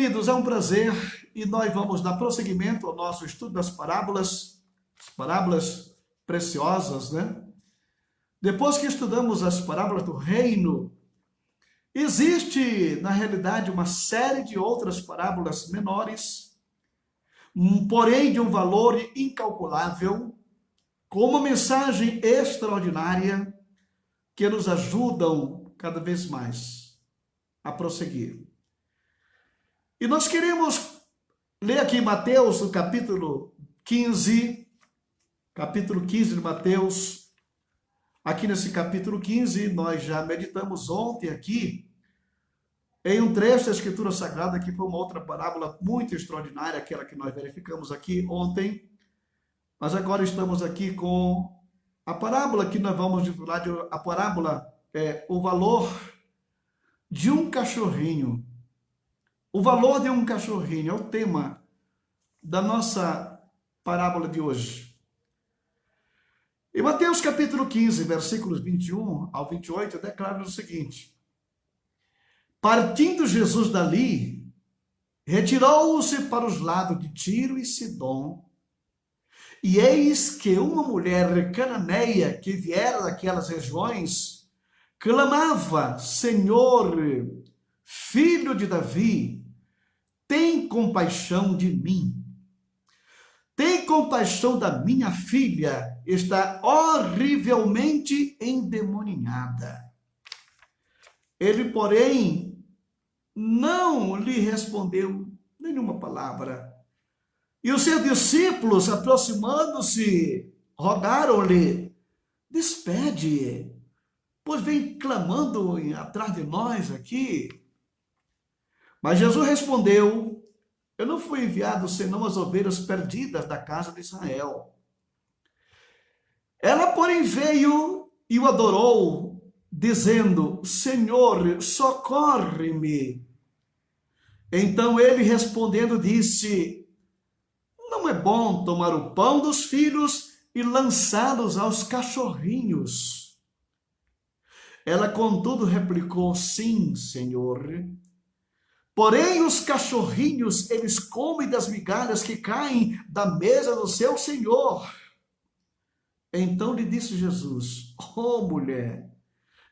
queridos, é um prazer e nós vamos dar prosseguimento ao nosso estudo das parábolas, as parábolas preciosas, né? Depois que estudamos as parábolas do reino, existe, na realidade, uma série de outras parábolas menores, porém de um valor incalculável, com uma mensagem extraordinária que nos ajudam cada vez mais a prosseguir. E nós queremos ler aqui Mateus, no capítulo 15 de Mateus. Aqui nesse capítulo 15, nós já meditamos ontem aqui em um trecho da Escritura Sagrada, que foi uma outra parábola muito extraordinária, aquela que nós verificamos aqui ontem. Mas agora estamos aqui com a parábola que nós vamos falar, a parábola é o valor de um cachorrinho. O valor de um cachorrinho é o tema da nossa parábola de hoje. Em Mateus capítulo 15, versículos 21 ao 28, declara o seguinte: partindo Jesus dali, retirou-se para os lados de Tiro e Sidom, e eis que uma mulher cananeia que viera daquelas regiões, clamava: Senhor, filho de Davi, tem compaixão de mim. Tem compaixão da minha filha, está horrivelmente endemoniada. Ele, porém, não lhe respondeu nenhuma palavra. E os seus discípulos, aproximando-se, rogaram-lhe: despede, pois vem clamando atrás de nós aqui. Mas Jesus respondeu: eu não fui enviado senão as ovelhas perdidas da casa de Israel. Ela, porém, veio e o adorou, dizendo: Senhor, socorre-me. Então ele, respondendo, disse: não é bom tomar o pão dos filhos e lançá-los aos cachorrinhos. Ela, contudo, replicou: sim, Senhor. Porém, os cachorrinhos, eles comem das migalhas que caem da mesa do seu Senhor. Então lhe disse Jesus: ó mulher,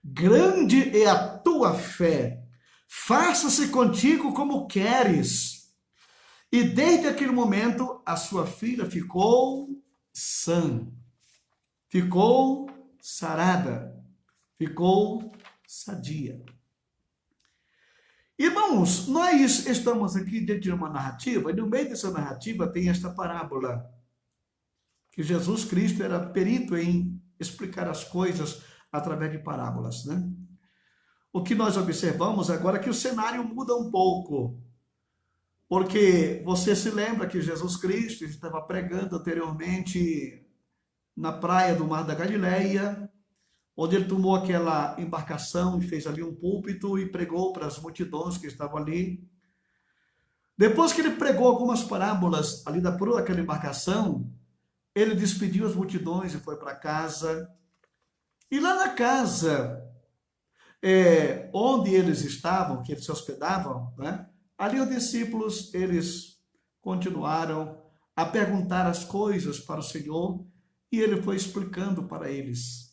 grande é a tua fé, faça-se contigo como queres. E desde aquele momento, a sua filha ficou sã, ficou sarada, ficou sadia. Irmãos, nós estamos aqui dentro de uma narrativa, e no meio dessa narrativa tem esta parábola, que Jesus Cristo era perito em explicar as coisas através de parábolas, né? O que nós observamos agora é que o cenário muda um pouco, porque você se lembra que Jesus Cristo estava pregando anteriormente na praia do Mar da Galileia, onde ele tomou aquela embarcação e fez ali um púlpito e pregou para as multidões que estavam ali. Depois que ele pregou algumas parábolas ali da proa daquela embarcação, ele despediu as multidões e foi para casa. E lá na casa, onde eles estavam, que eles se hospedavam, né? Ali os discípulos, eles continuaram a perguntar as coisas para o Senhor e ele foi explicando para eles.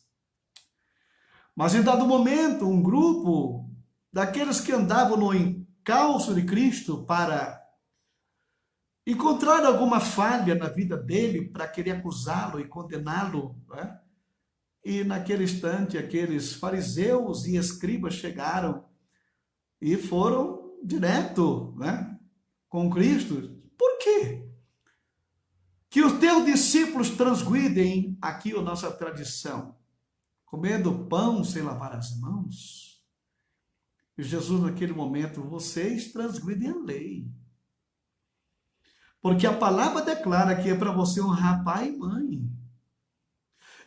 Mas em dado momento, um grupo daqueles que andavam no encalço de Cristo para encontrar alguma falha na vida dele, para querer acusá-lo e condená-lo, né? E naquele instante, aqueles fariseus e escribas chegaram e foram direto, né, com Cristo. Por quê? Que os teus discípulos transgridem aqui a nossa tradição, comendo pão sem lavar as mãos. E Jesus, naquele momento: vocês transgridem a lei. Porque a palavra declara que é para você honrar pai e mãe.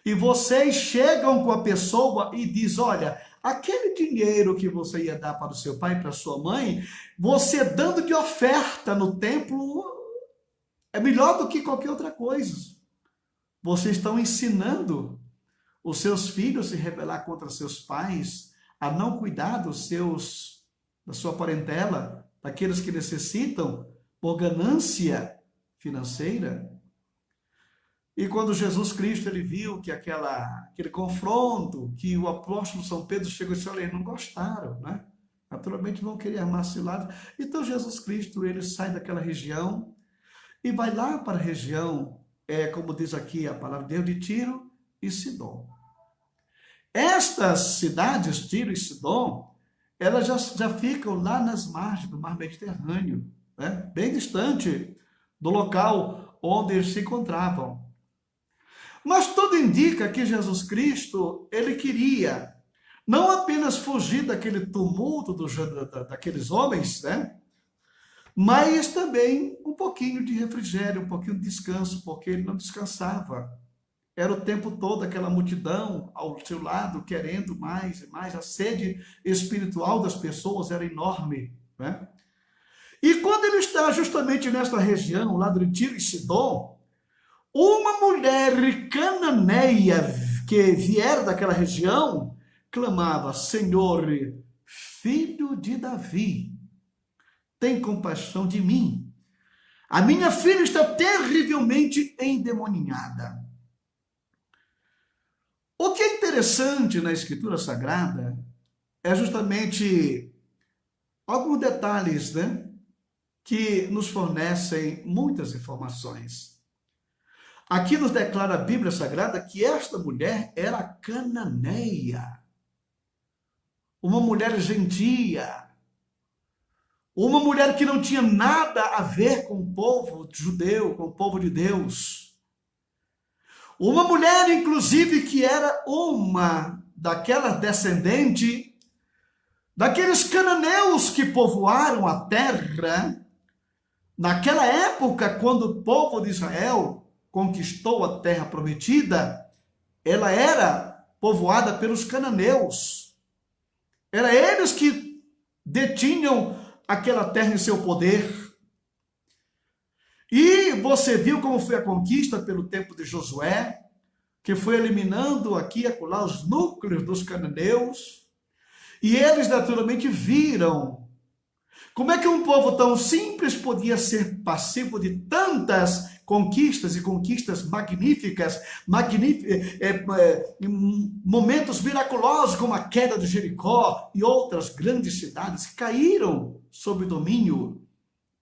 E vocês chegam com a pessoa e diz: olha, aquele dinheiro que você ia dar para o seu pai e para a sua mãe, você dando de oferta no templo, é melhor do que qualquer outra coisa. Vocês estão ensinando os seus filhos a se rebelar contra seus pais, a não cuidar da sua parentela, daqueles que necessitam por ganância financeira. E quando Jesus Cristo ele viu que aquele confronto, que o apóstolo São Pedro chegou e disse, olha, eles não gostaram, né? Naturalmente vão querer armar cilada. Então Jesus Cristo ele sai daquela região e vai lá para a região, como diz aqui a palavra de Deus, de Tiro e Sidom. Estas cidades, Tiro e Sidom, elas já ficam lá nas margens do mar Mediterrâneo, né? Bem distante do local onde eles se encontravam. Mas tudo indica que Jesus Cristo, ele queria não apenas fugir daquele tumulto daqueles homens, né? Mas também um pouquinho de refrigério, um pouquinho de descanso, porque ele não descansava. Era o tempo todo aquela multidão ao seu lado, querendo mais e mais. A sede espiritual das pessoas era enorme, né? E quando ele está justamente nesta região, lá de Tiro e Sidom, uma mulher cananeia que viera daquela região clamava, Senhor, filho de Davi, tem compaixão de mim. A minha filha está terrivelmente endemoniada. O que é interessante na Escritura Sagrada é justamente alguns detalhes, né, que nos fornecem muitas informações. Aqui nos declara a Bíblia Sagrada que esta mulher era cananeia, uma mulher gentia, uma mulher que não tinha nada a ver com o povo judeu, com o povo de Deus. Uma mulher, inclusive, que era uma daquela descendente daqueles cananeus que povoaram a terra. Naquela época, quando o povo de Israel conquistou a terra prometida, ela era povoada pelos cananeus. Era eles que detinham aquela terra em seu poder. E você viu como foi a conquista pelo tempo de Josué, que foi eliminando aqui e acolá os núcleos dos cananeus, e eles naturalmente viram como é que um povo tão simples podia ser passivo de tantas conquistas e conquistas magníficas, momentos miraculosos como a queda de Jericó e outras grandes cidades que caíram sob o domínio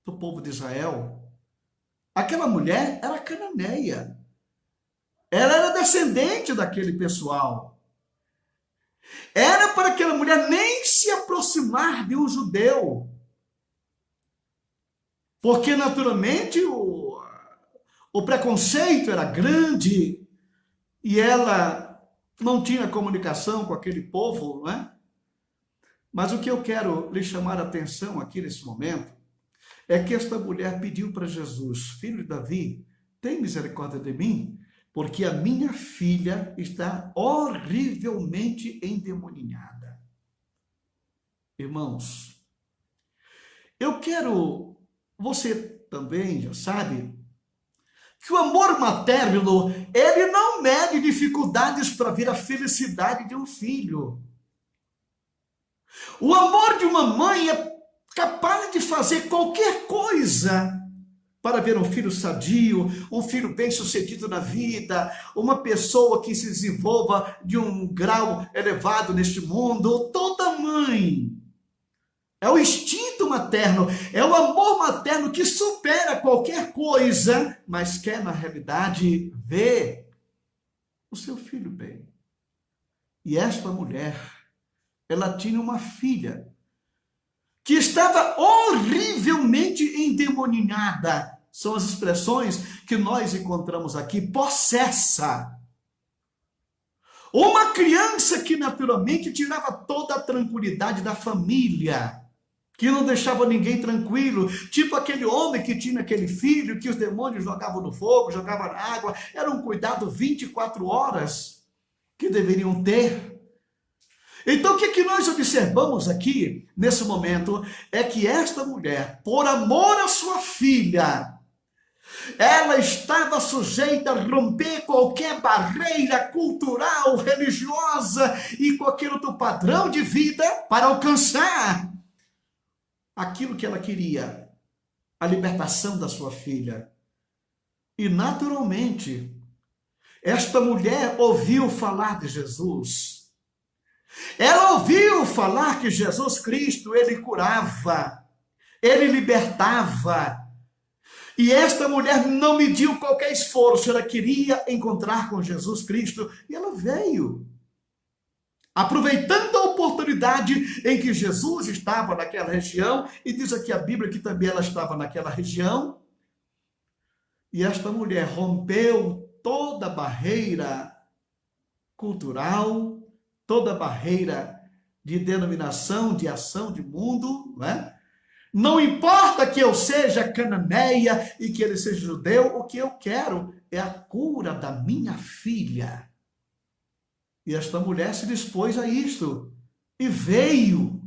do povo de Israel. Aquela mulher era cananeia. Ela era descendente daquele pessoal. Era para aquela mulher nem se aproximar de um judeu. Porque, naturalmente, o preconceito era grande e ela não tinha comunicação com aquele povo, não é? Mas o que eu quero lhe chamar a atenção aqui nesse momento é que esta mulher pediu para Jesus, filho de Davi, tem misericórdia de mim, porque a minha filha está horrivelmente endemoniada. Irmãos, eu quero, você também já sabe, que o amor materno, ele não mede dificuldades para ver a felicidade de um filho. O amor de uma mãe é capaz de fazer qualquer coisa para ver um filho sadio, um filho bem-sucedido na vida, uma pessoa que se desenvolva de um grau elevado neste mundo. Toda mãe é o instinto materno, é o amor materno que supera qualquer coisa, mas quer, na realidade, ver o seu filho bem. E esta mulher, ela tinha uma filha que estava horrivelmente endemoniada. São as expressões que nós encontramos aqui, possessa. Uma criança que naturalmente tirava toda a tranquilidade da família, que não deixava ninguém tranquilo, tipo aquele homem que tinha aquele filho, que os demônios jogavam no fogo, jogavam na água, era um cuidado 24 horas que deveriam ter. Então, o que nós observamos aqui, nesse momento, é que esta mulher, por amor à sua filha, ela estava sujeita a romper qualquer barreira cultural, religiosa e qualquer outro padrão de vida para alcançar aquilo que ela queria, a libertação da sua filha. E naturalmente, esta mulher ouviu falar de Jesus. Ela ouviu falar que Jesus Cristo, ele curava, ele libertava. E esta mulher não mediu qualquer esforço, ela queria encontrar com Jesus Cristo e ela veio. Aproveitando a oportunidade em que Jesus estava naquela região, e diz aqui a Bíblia que também ela estava naquela região, e esta mulher rompeu toda barreira cultural, toda barreira de denominação, de ação, de mundo, não é? Não importa que eu seja cananeia e que ele seja judeu, o que eu quero é a cura da minha filha. E esta mulher se dispôs a isto e veio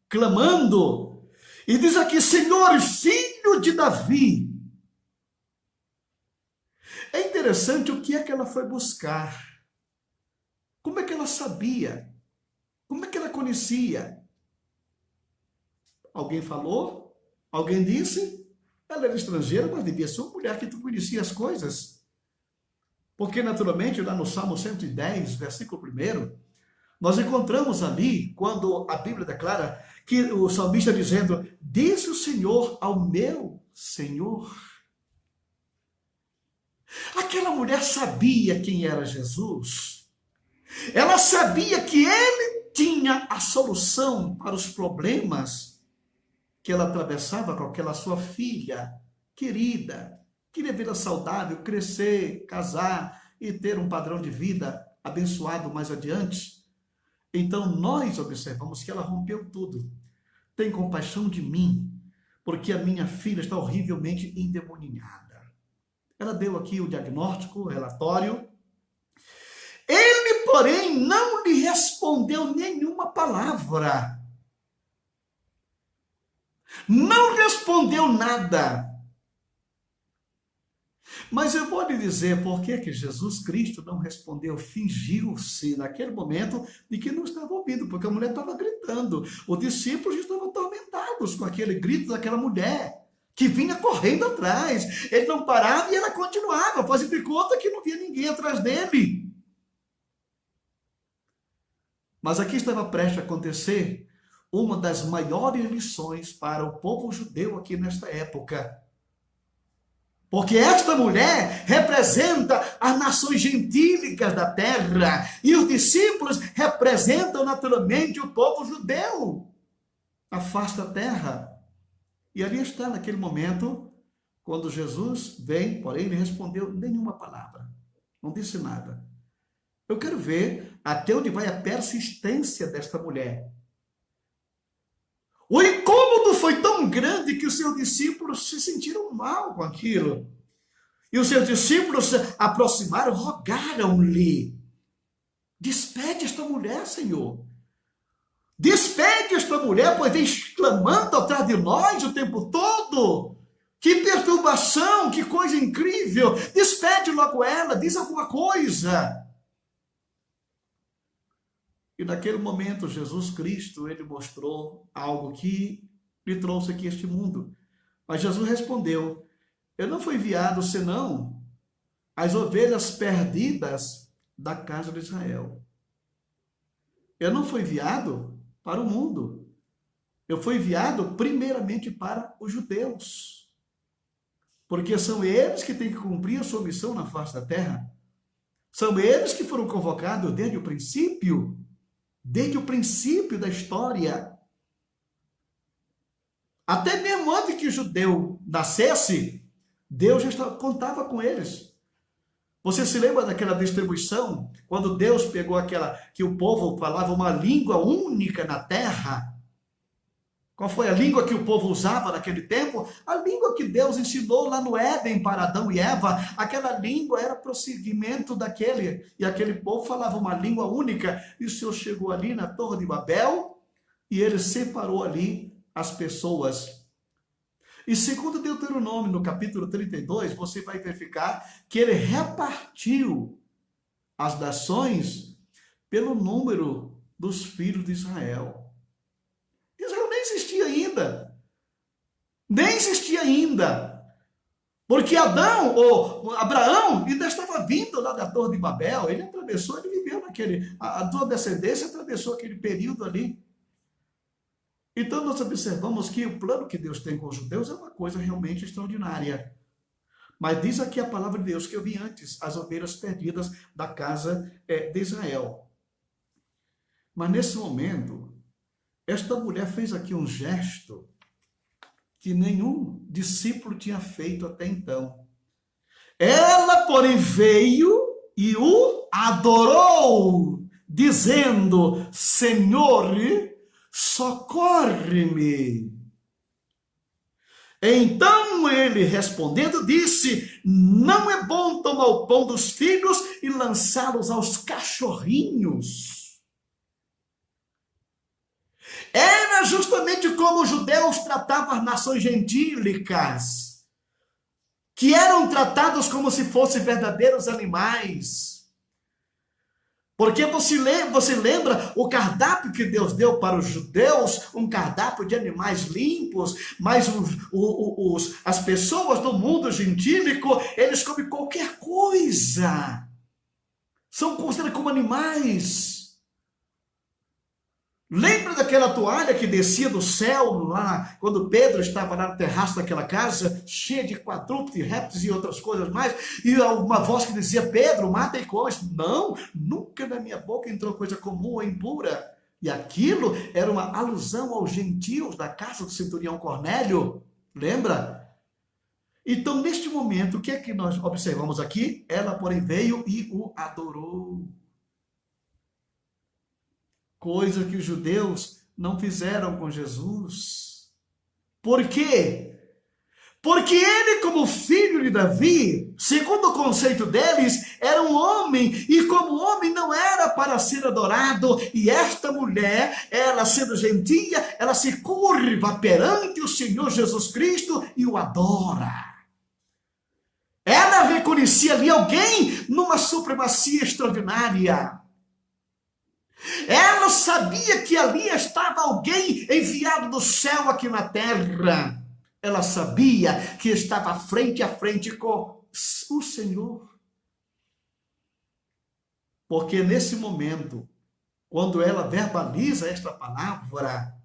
clamando. E diz aqui, Senhor, filho de Davi. É interessante o que é que ela foi buscar. Como é que ela sabia? Como é que ela conhecia? Alguém falou? Alguém disse? Ela era estrangeira, mas devia ser uma mulher que tu conhecia as coisas. Porque, naturalmente, lá no Salmo 110, versículo 1, nós encontramos ali, quando a Bíblia declara que o salmista dizendo, disse o Senhor ao meu Senhor. Aquela mulher sabia quem era Jesus. Ela sabia que ele tinha a solução para os problemas que ela atravessava com aquela sua filha querida. Queria vê-la saudável, crescer, casar e ter um padrão de vida abençoado mais adiante. Então nós observamos que ela rompeu tudo. Tem compaixão de mim, porque a minha filha está horrivelmente endemoninhada. Ela deu aqui o diagnóstico, o relatório. Ele, porém, não lhe respondeu nenhuma palavra. Não respondeu nada. Mas eu vou lhe dizer por que Jesus Cristo não respondeu, fingiu-se naquele momento de que não estava ouvindo, porque a mulher estava gritando. Os discípulos estavam atormentados com aquele grito daquela mulher, que vinha correndo atrás. Ele não parava e ela continuava, fazendo de conta que não via ninguém atrás dele. Mas aqui estava prestes a acontecer uma das maiores lições para o povo judeu aqui nesta época. Porque esta mulher representa as nações gentílicas da terra e os discípulos representam naturalmente o povo judeu, a face da terra. E ali está, naquele momento, quando Jesus vem, porém, ele respondeu nenhuma palavra, não disse nada. Eu quero ver até onde vai a persistência desta mulher. O incômodo foi tão grande que os seus discípulos se sentiram mal com aquilo. E os seus discípulos se aproximaram, rogaram-lhe: despede esta mulher, Senhor. Despede esta mulher, pois vem clamando atrás de nós o tempo todo. Que perturbação, que coisa incrível. Despede logo ela, diz alguma coisa. E naquele momento, Jesus Cristo, ele mostrou algo que lhe trouxe aqui a este mundo. Mas Jesus respondeu: eu não fui enviado senão as ovelhas perdidas da casa de Israel. Eu não fui enviado para o mundo. Eu fui enviado primeiramente para os judeus. Porque são eles que têm que cumprir a sua missão na face da terra. São eles que foram convocados desde o princípio da história. Até mesmo antes que o judeu nascesse, Deus já contava com eles. Você se lembra daquela distribuição? Quando Deus pegou aquela, que o povo falava uma língua única na terra. Qual foi a língua que o povo usava naquele tempo? A língua que Deus ensinou lá no Éden para Adão e Eva. Aquela língua era prosseguimento daquele. E aquele povo falava uma língua única. E o Senhor chegou ali na Torre de Babel e ele separou ali as pessoas. E segundo Deuteronômio, no capítulo 32, você vai verificar que ele repartiu as nações pelo número dos filhos de Israel. Israel nem existia ainda. Nem existia ainda. Porque Adão, ou Abraão, ainda estava vindo lá da Torre de Babel. Ele atravessou, ele viveu a sua descendência atravessou aquele período ali. Então nós observamos que o plano que Deus tem com os judeus é uma coisa realmente extraordinária. Mas diz aqui a palavra de Deus que eu vi antes, as ovelhas perdidas da casa de Israel. Mas nesse momento, esta mulher fez aqui um gesto que nenhum discípulo tinha feito até então. Ela, porém, veio e o adorou, dizendo: Senhor, socorre-me. Então ele, respondendo, disse: não é bom tomar o pão dos filhos e lançá-los aos cachorrinhos. Era justamente como os judeus tratavam as nações gentílicas, que eram tratados como se fossem verdadeiros animais. Porque você lembra o cardápio que Deus deu para os judeus, um cardápio de animais limpos, mas as pessoas do mundo gentílico, eles comem qualquer coisa. São considerados como animais. Lembra daquela toalha que descia do céu, lá, quando Pedro estava lá no terraço daquela casa, cheia de quadrúpedes, répteis e outras coisas mais, e uma voz que dizia: Pedro, mata e come. Não, nunca na minha boca entrou coisa comum ou impura. E aquilo era uma alusão aos gentios da casa do centurião Cornélio, lembra? Então, neste momento, o que é que nós observamos aqui? Ela, porém, veio e o adorou. Coisa que os judeus não fizeram com Jesus. Por quê? Porque ele, como filho de Davi, segundo o conceito deles, era um homem, e como homem não era para ser adorado, e esta mulher, ela sendo gentia, ela se curva perante o Senhor Jesus Cristo e o adora. Ela reconhecia ali alguém numa supremacia extraordinária. Ela sabia que ali estava alguém enviado do céu aqui na terra. Ela sabia que estava frente a frente com o Senhor. Porque nesse momento, quando ela verbaliza esta palavra,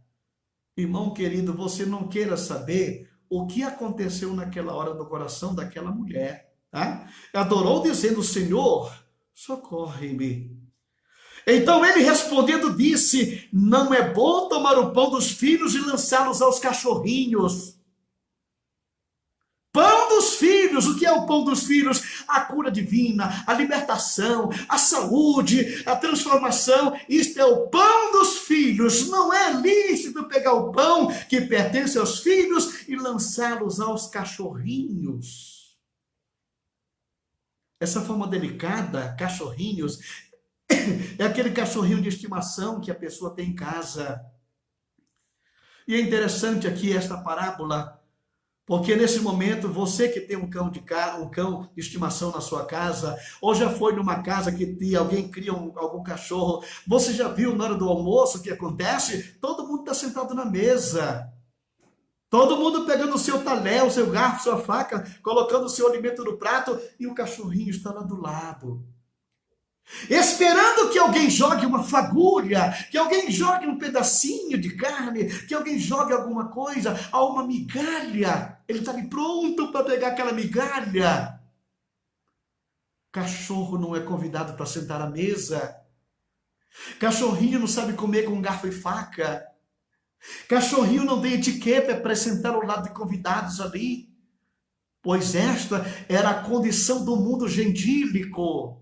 irmão querido, você não queira saber o que aconteceu naquela hora no coração daquela mulher. Tá? Adorou dizendo: Senhor, socorre-me. Então ele respondendo disse: não é bom tomar o pão dos filhos e lançá-los aos cachorrinhos. Pão dos filhos, o que é o pão dos filhos? A cura divina, a libertação, a saúde, a transformação. Isto é o pão dos filhos. Não é lícito pegar o pão que pertence aos filhos e lançá-los aos cachorrinhos. Essa forma delicada, cachorrinhos, é aquele cachorrinho de estimação que a pessoa tem em casa. E é interessante aqui esta parábola, porque nesse momento, você que tem um cão de estimação na sua casa, ou já foi numa casa que alguém cria algum cachorro, você já viu na hora do almoço o que acontece? Todo mundo está sentado na mesa. Todo mundo pegando o seu talher, o seu garfo, sua faca, colocando o seu alimento no prato, e o cachorrinho está lá do lado. Esperando que alguém jogue uma fagulha, que alguém jogue um pedacinho de carne, que alguém jogue alguma coisa, uma migalha. Ele está ali pronto para pegar aquela migalha. Cachorro não é convidado para sentar à mesa. Cachorrinho não sabe comer com garfo e faca. Cachorrinho não tem etiqueta para sentar ao lado de convidados ali. Pois esta era a condição do mundo gentílico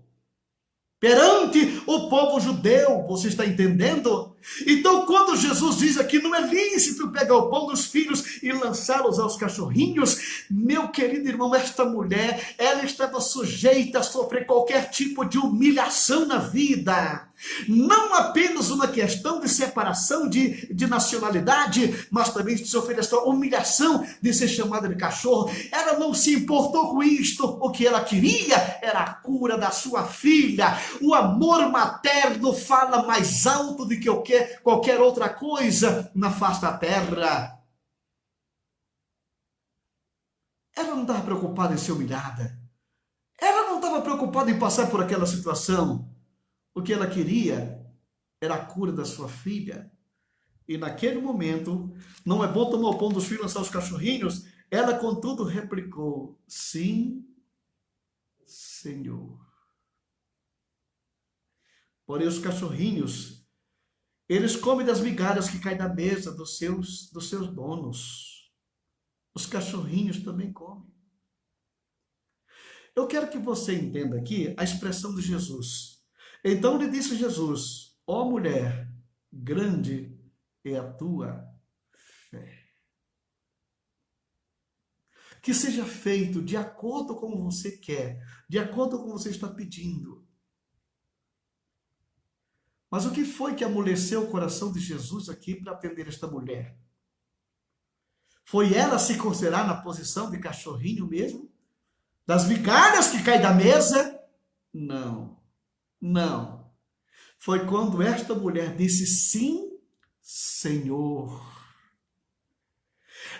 perante o povo judeu, você está entendendo? Então, quando Jesus diz aqui, não é lícito pegar o pão dos filhos e lançá-los aos cachorrinhos, meu querido irmão, esta mulher, ela estava sujeita a sofrer qualquer tipo de humilhação na vida. Não apenas uma questão de separação de nacionalidade, mas também de sofrer esta humilhação de ser chamada de cachorro. Ela não se importou com isto. O que ela queria era a cura da sua filha. O amor materno fala mais alto do que qualquer outra coisa na face da terra. Ela não estava preocupada em ser humilhada. Ela não estava preocupada em passar por aquela situação. O que ela queria era a cura da sua filha. E naquele momento, não é bom tomar o pão dos filhos e lançar os cachorrinhos. Ela, contudo, replicou: sim, Senhor. Porém, os cachorrinhos, eles comem das migalhas que caem da mesa dos seus donos. Os cachorrinhos também comem. Eu quero que você entenda aqui a expressão de Jesus. Então lhe disse Jesus: ó mulher, grande é a tua fé. Que seja feito de acordo com como você quer, de acordo com como você está pedindo. Mas o que foi que amoleceu o coração de Jesus aqui para atender esta mulher? Foi ela se considerar na posição de cachorrinho mesmo? Das migalhas que caem da mesa? Não, não. Foi quando esta mulher disse: sim, Senhor.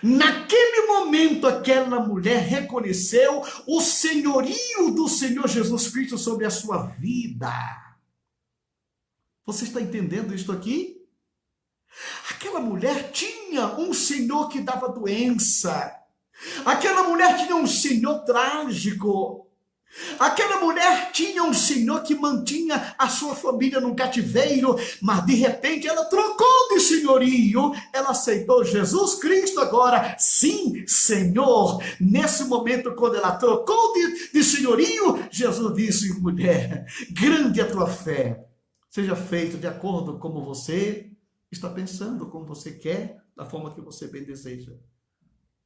Naquele momento, aquela mulher reconheceu o senhorio do Senhor Jesus Cristo sobre a sua vida. Você está entendendo isto aqui? Aquela mulher tinha um senhor que dava doença. Aquela mulher tinha um senhor trágico. Aquela mulher tinha um senhor que mantinha a sua família num cativeiro, mas de repente ela trocou de senhorio, ela aceitou Jesus Cristo agora, sim, Senhor. Nesse momento, quando ela trocou de senhorio, Jesus disse: mulher, grande é a tua fé, seja feito de acordo com como você está pensando, como você quer, da forma que você bem deseja.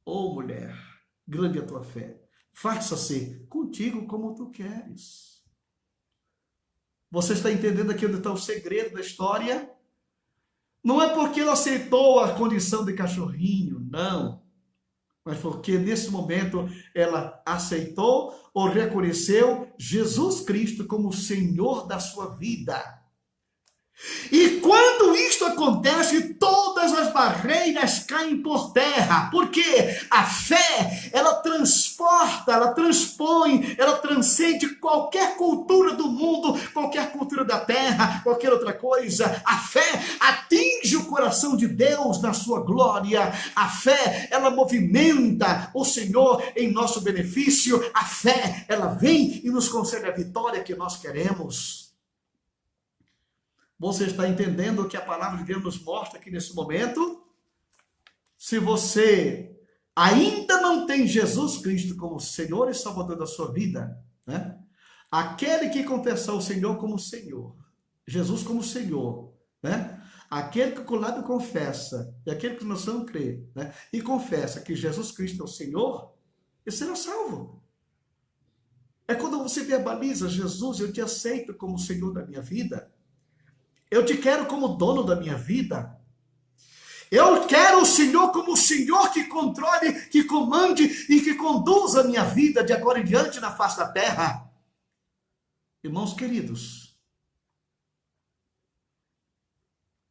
Oh mulher, grande é a tua fé. Faça-se contigo como tu queres. Você está entendendo aqui onde está o segredo da história? Não é porque ela aceitou a condição de cachorrinho, não. Mas porque nesse momento ela aceitou ou reconheceu Jesus Cristo como o Senhor da sua vida. E quando isto acontece, todas as barreiras caem por terra, porque a fé, ela transporta, ela transpõe, ela transcende qualquer cultura do mundo, qualquer cultura da terra, qualquer outra coisa. A fé atinge o coração de Deus na sua glória. A fé, ela movimenta o Senhor em nosso benefício. A fé, ela vem e nos concede a vitória que nós queremos. Você está entendendo o que a palavra de Deus nos mostra aqui nesse momento? Se você ainda não tem Jesus Cristo como Senhor e Salvador da sua vida, né? Aquele que confessar o Senhor como Senhor, Jesus como Senhor, né? Aquele que com o lábio confessa, e aquele que no coração crê, né? E confessa que Jesus Cristo é o Senhor, ele será salvo. É quando você verbaliza: Jesus, eu te aceito como Senhor da minha vida. Eu te quero como dono da minha vida. Eu quero o Senhor como o Senhor que controle, que comande e que conduza a minha vida de agora em diante na face da terra. Irmãos queridos,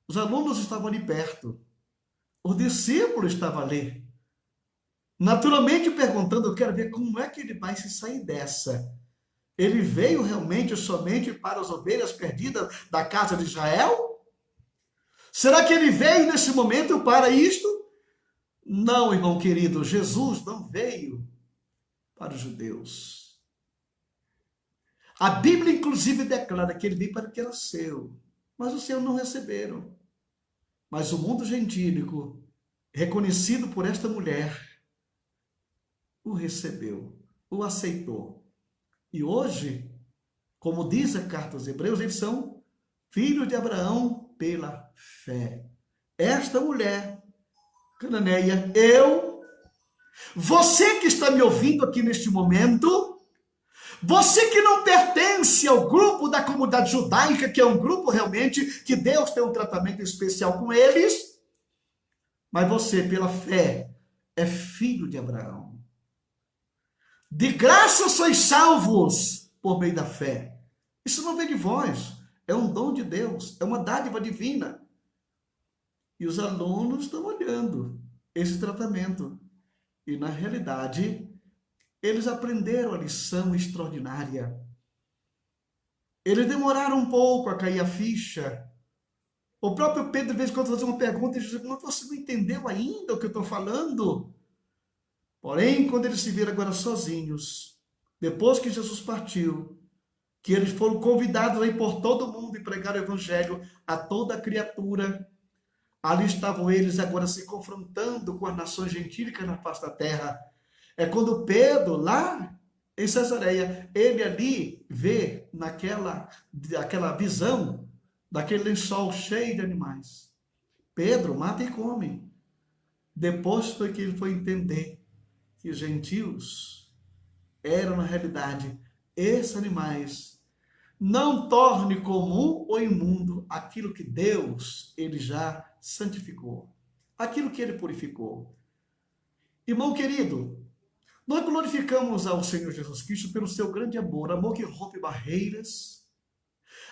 os alunos estavam ali perto. O discípulo estava ali. Naturalmente perguntando: eu quero ver como é que ele vai se sair dessa. Ele veio realmente somente para as ovelhas perdidas da casa de Israel? Será que ele veio nesse momento para isto? Não, irmão querido, Jesus não veio para os judeus. A Bíblia, inclusive, declara que ele veio para o que era seu, mas os seus não receberam. Mas o mundo gentílico, reconhecido por esta mulher, o recebeu, o aceitou. E hoje, como diz a carta aos Hebreus, eles são filhos de Abraão pela fé. Esta mulher cananeia, você que está me ouvindo aqui neste momento, você que não pertence ao grupo da comunidade judaica, que é um grupo realmente que Deus tem um tratamento especial com eles, mas você, pela fé, é filho de Abraão. De graça sois salvos por meio da fé. Isso não vem de vós, é um dom de Deus, é uma dádiva divina. E os alunos estão olhando esse tratamento. E na realidade, eles aprenderam a lição extraordinária. Eles demoraram um pouco a cair a ficha. O próprio Pedro, de vez em quando, fazia uma pergunta e dizia: mas você não entendeu ainda o que eu estou falando? Porém, quando eles se viram agora sozinhos, depois que Jesus partiu, que eles foram convidados a ir por todo mundo e pregar o evangelho a toda criatura, ali estavam eles agora se confrontando com as nações gentílicas na face da terra. É quando Pedro, lá em Cesareia, ele ali vê aquela visão daquele lençol cheio de animais. Pedro mata e come. Depois foi que ele foi entender que os gentios eram, na realidade, esses animais. Não torne comum ou imundo aquilo que Deus, ele já santificou. Aquilo que ele purificou. Irmão querido, nós glorificamos ao Senhor Jesus Cristo pelo seu grande amor, amor que rompe barreiras,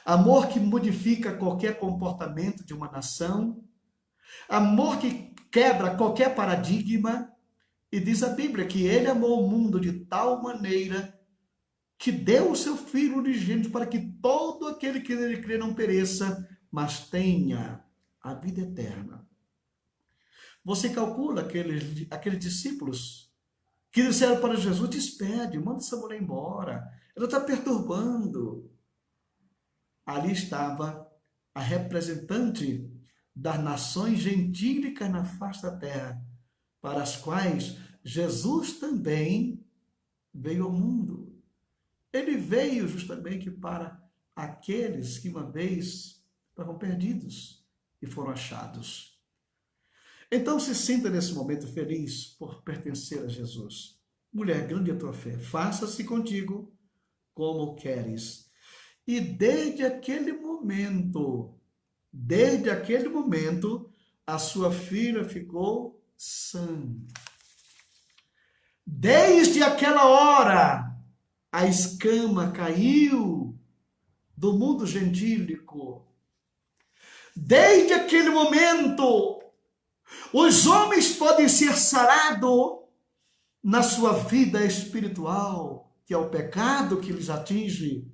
amor que modifica qualquer comportamento de uma nação, amor que quebra qualquer paradigma, e diz a Bíblia que ele amou o mundo de tal maneira que deu o seu Filho unigênito para que todo aquele que nele crê não pereça, mas tenha a vida eterna. Você calcula aqueles discípulos que disseram para Jesus: despede, manda essa mulher embora, ela está perturbando. Ali estava a representante das nações gentílicas na face da terra, para as quais Jesus também veio ao mundo. Ele veio justamente para aqueles que uma vez estavam perdidos e foram achados. Então se sinta nesse momento feliz por pertencer a Jesus. Mulher, grande é a tua fé, faça-se contigo como queres. E desde aquele momento, a sua filha ficou sã. Desde aquela hora, a escama caiu do mundo gentílico. Desde aquele momento, os homens podem ser sarados na sua vida espiritual, que é o pecado que lhes atinge.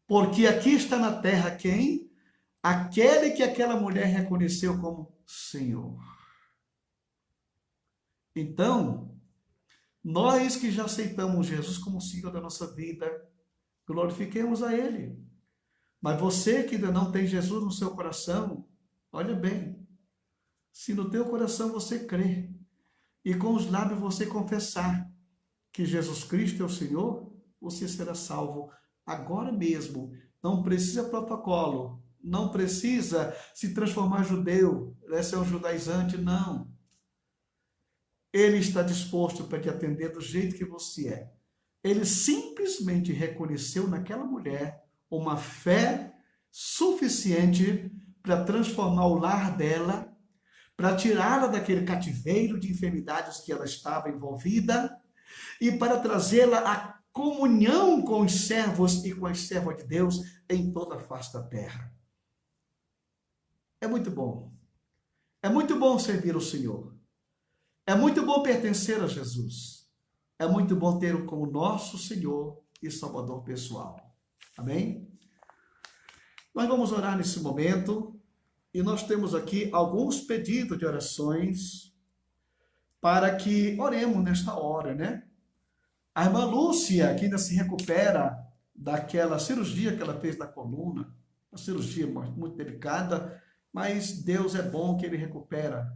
Porque aqui está na terra quem? Aquele que aquela mulher reconheceu como Senhor. Então, nós que já aceitamos Jesus como Senhor da nossa vida, glorifiquemos a Ele. Mas você que ainda não tem Jesus no seu coração, olha bem, se no teu coração você crê e com os lábios você confessar que Jesus Cristo é o Senhor, você será salvo agora mesmo. Não precisa protocolo, não precisa se transformar judeu, ser um judaizante, não. Ele está disposto para te atender do jeito que você é. Ele simplesmente reconheceu naquela mulher uma fé suficiente para transformar o lar dela, para tirá-la daquele cativeiro de enfermidades que ela estava envolvida e para trazê-la à comunhão com os servos e com as servas de Deus em toda a face da terra. É muito bom. É muito bom servir o Senhor. É muito bom pertencer a Jesus. É muito bom ter-o como nosso Senhor e Salvador pessoal. Amém? Nós vamos orar nesse momento e nós temos aqui alguns pedidos de orações para que oremos nesta hora, né? A irmã Lúcia, que ainda se recupera daquela cirurgia que ela fez da coluna, uma cirurgia muito delicada, mas Deus é bom que ele recupera.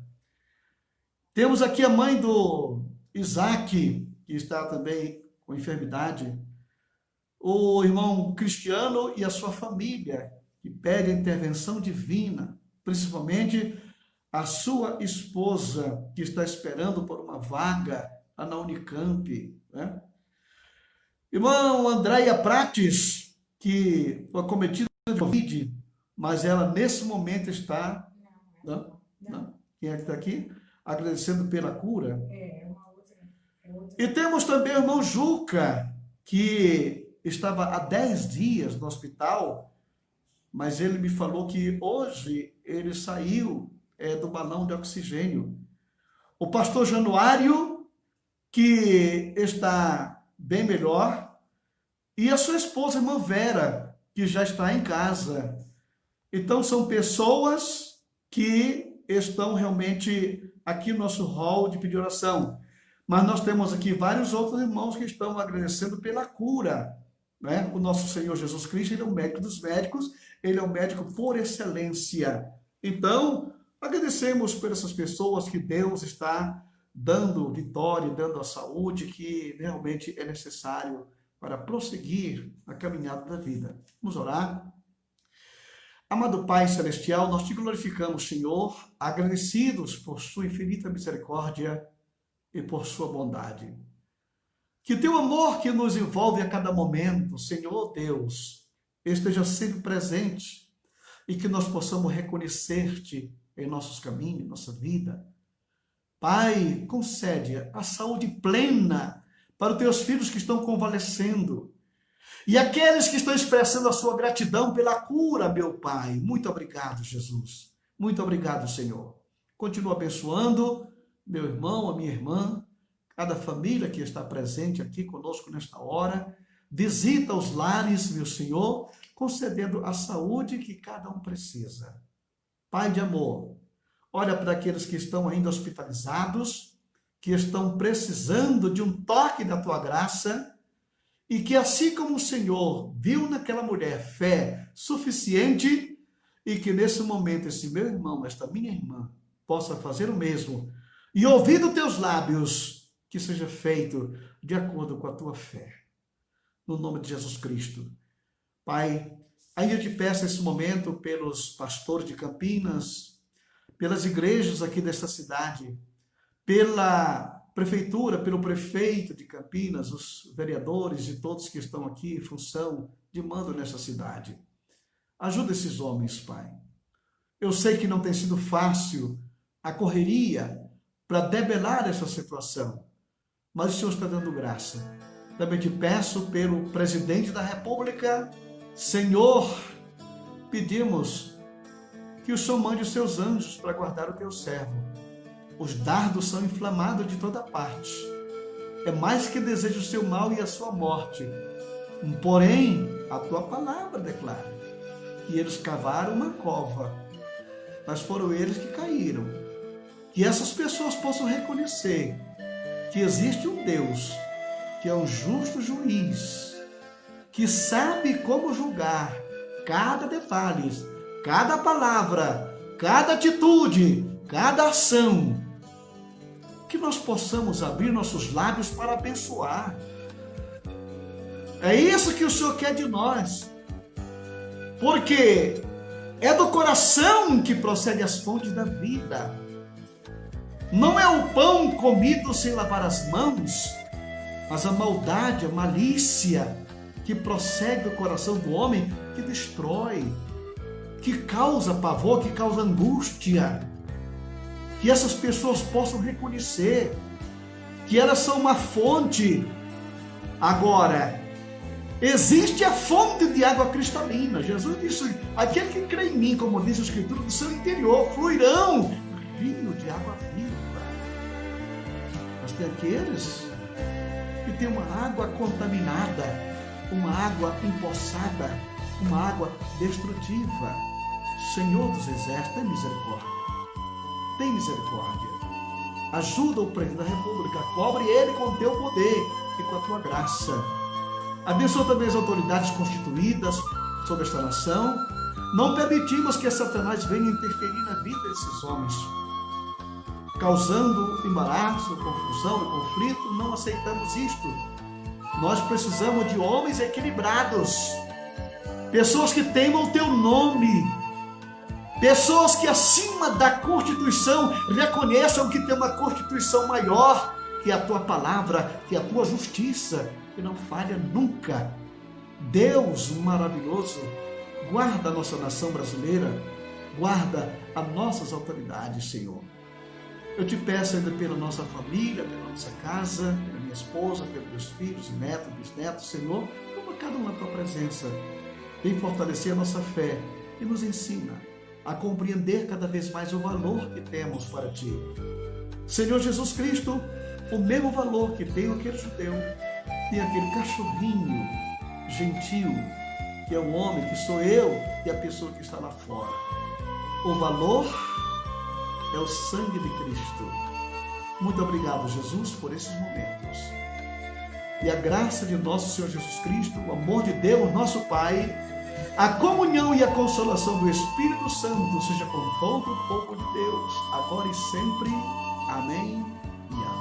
Temos aqui a mãe do Isaac, que está também com enfermidade. O irmão Cristiano e a sua família, que pede a intervenção divina, principalmente a sua esposa, que está esperando por uma vaga lá na Unicamp, né? Irmão Andréia Prates, que foi acometida de Covid, mas ela nesse momento está... Não. Quem é que está aqui? Agradecendo pela cura. É outra. E temos também o irmão Juca, que estava há 10 dias no hospital, mas ele me falou que hoje ele saiu do balão de oxigênio. O pastor Januário que está bem melhor, e a sua esposa, irmã Vera, que já está em casa. Então, são pessoas que estão realmente aqui no nosso hall de pedir oração. Mas nós temos aqui vários outros irmãos que estão agradecendo pela cura, né? O nosso Senhor Jesus Cristo, ele é o médico dos médicos, ele é o médico por excelência. Então, agradecemos por essas pessoas que Deus está dando vitória, dando a saúde que realmente é necessário para prosseguir a caminhada da vida. Vamos orar? Amado Pai Celestial, nós te glorificamos, Senhor, agradecidos por sua infinita misericórdia e por sua bondade. Que teu amor que nos envolve a cada momento, Senhor Deus, esteja sempre presente e que nós possamos reconhecer-te em nossos caminhos, em nossa vida. Pai, concede a saúde plena para os teus filhos que estão convalescendo. E aqueles que estão expressando a sua gratidão pela cura, meu Pai. Muito obrigado, Jesus. Muito obrigado, Senhor. Continua abençoando meu irmão, a minha irmã, cada família que está presente aqui conosco nesta hora. Visita os lares, meu Senhor, concedendo a saúde que cada um precisa. Pai de amor, olha para aqueles que estão ainda hospitalizados, que estão precisando de um toque da tua graça, e que assim como o Senhor viu naquela mulher fé suficiente, e que nesse momento esse meu irmão, esta minha irmã, possa fazer o mesmo, e ouvir dos teus lábios, que seja feito de acordo com a tua fé. No nome de Jesus Cristo. Pai, ainda te peço nesse momento pelos pastores de Campinas, pelas igrejas aqui desta cidade, pela prefeitura, pelo prefeito de Campinas, os vereadores e todos que estão aqui em função de mando nessa cidade. Ajuda esses homens, Pai. Eu sei que não tem sido fácil a correria para debelar essa situação, mas o Senhor está dando graça. Também te peço pelo presidente da República, Senhor, pedimos que o Senhor mande os seus anjos para guardar o teu servo. Os dardos são inflamados de toda parte. É mais que deseja o seu mal e a sua morte. Porém, a tua palavra declara que eles cavaram uma cova, mas foram eles que caíram. Que essas pessoas possam reconhecer que existe um Deus, que é um justo juiz, que sabe como julgar cada detalhe, cada palavra, cada atitude, cada ação. Que nós possamos abrir nossos lábios para abençoar. É isso que o Senhor quer de nós. Porque é do coração que procede as fontes da vida. Não é o pão comido sem lavar as mãos, mas a maldade, a malícia que procede do coração do homem, que destrói, que causa pavor, que causa angústia. Que essas pessoas possam reconhecer que elas são uma fonte. Agora, existe a fonte de água cristalina. Jesus disse, aquele que crê em mim, como diz a Escritura, do seu interior fluirão rio de água viva. Mas tem aqueles que têm uma água contaminada, uma água empoçada, uma água destrutiva. Senhor dos exércitos, tem misericórdia. Tem misericórdia. Ajuda o presidente da República, cobre ele com o teu poder e com a tua graça. Abençoa também as autoridades constituídas sobre esta nação. Não permitimos que Satanás venha interferir na vida desses homens, causando embaraço, confusão e conflito. Não aceitamos isto. Nós precisamos de homens equilibrados, pessoas que temam o teu nome, pessoas que acima da Constituição reconheçam que tem uma Constituição maior, que é a tua palavra, que é a tua justiça, que não falha nunca. Deus maravilhoso, guarda a nossa nação brasileira, guarda as nossas autoridades, Senhor. Eu te peço ainda pela nossa família, pela nossa casa, pela minha esposa, pelos meus filhos, netos, bisnetos, Senhor, toma cada um na tua presença. Vem fortalecer a nossa fé e nos ensina a compreender cada vez mais o valor que temos para ti. Senhor Jesus Cristo, o mesmo valor que tem aquele judeu, tem aquele cachorrinho gentil, que é o homem, que sou eu, e a pessoa que está lá fora. O valor é o sangue de Cristo. Muito obrigado, Jesus, por esses momentos. E a graça de nosso Senhor Jesus Cristo, o amor de Deus, nosso Pai, a comunhão e a consolação do Espírito Santo seja com todo o povo de Deus, agora e sempre. Amém e amém.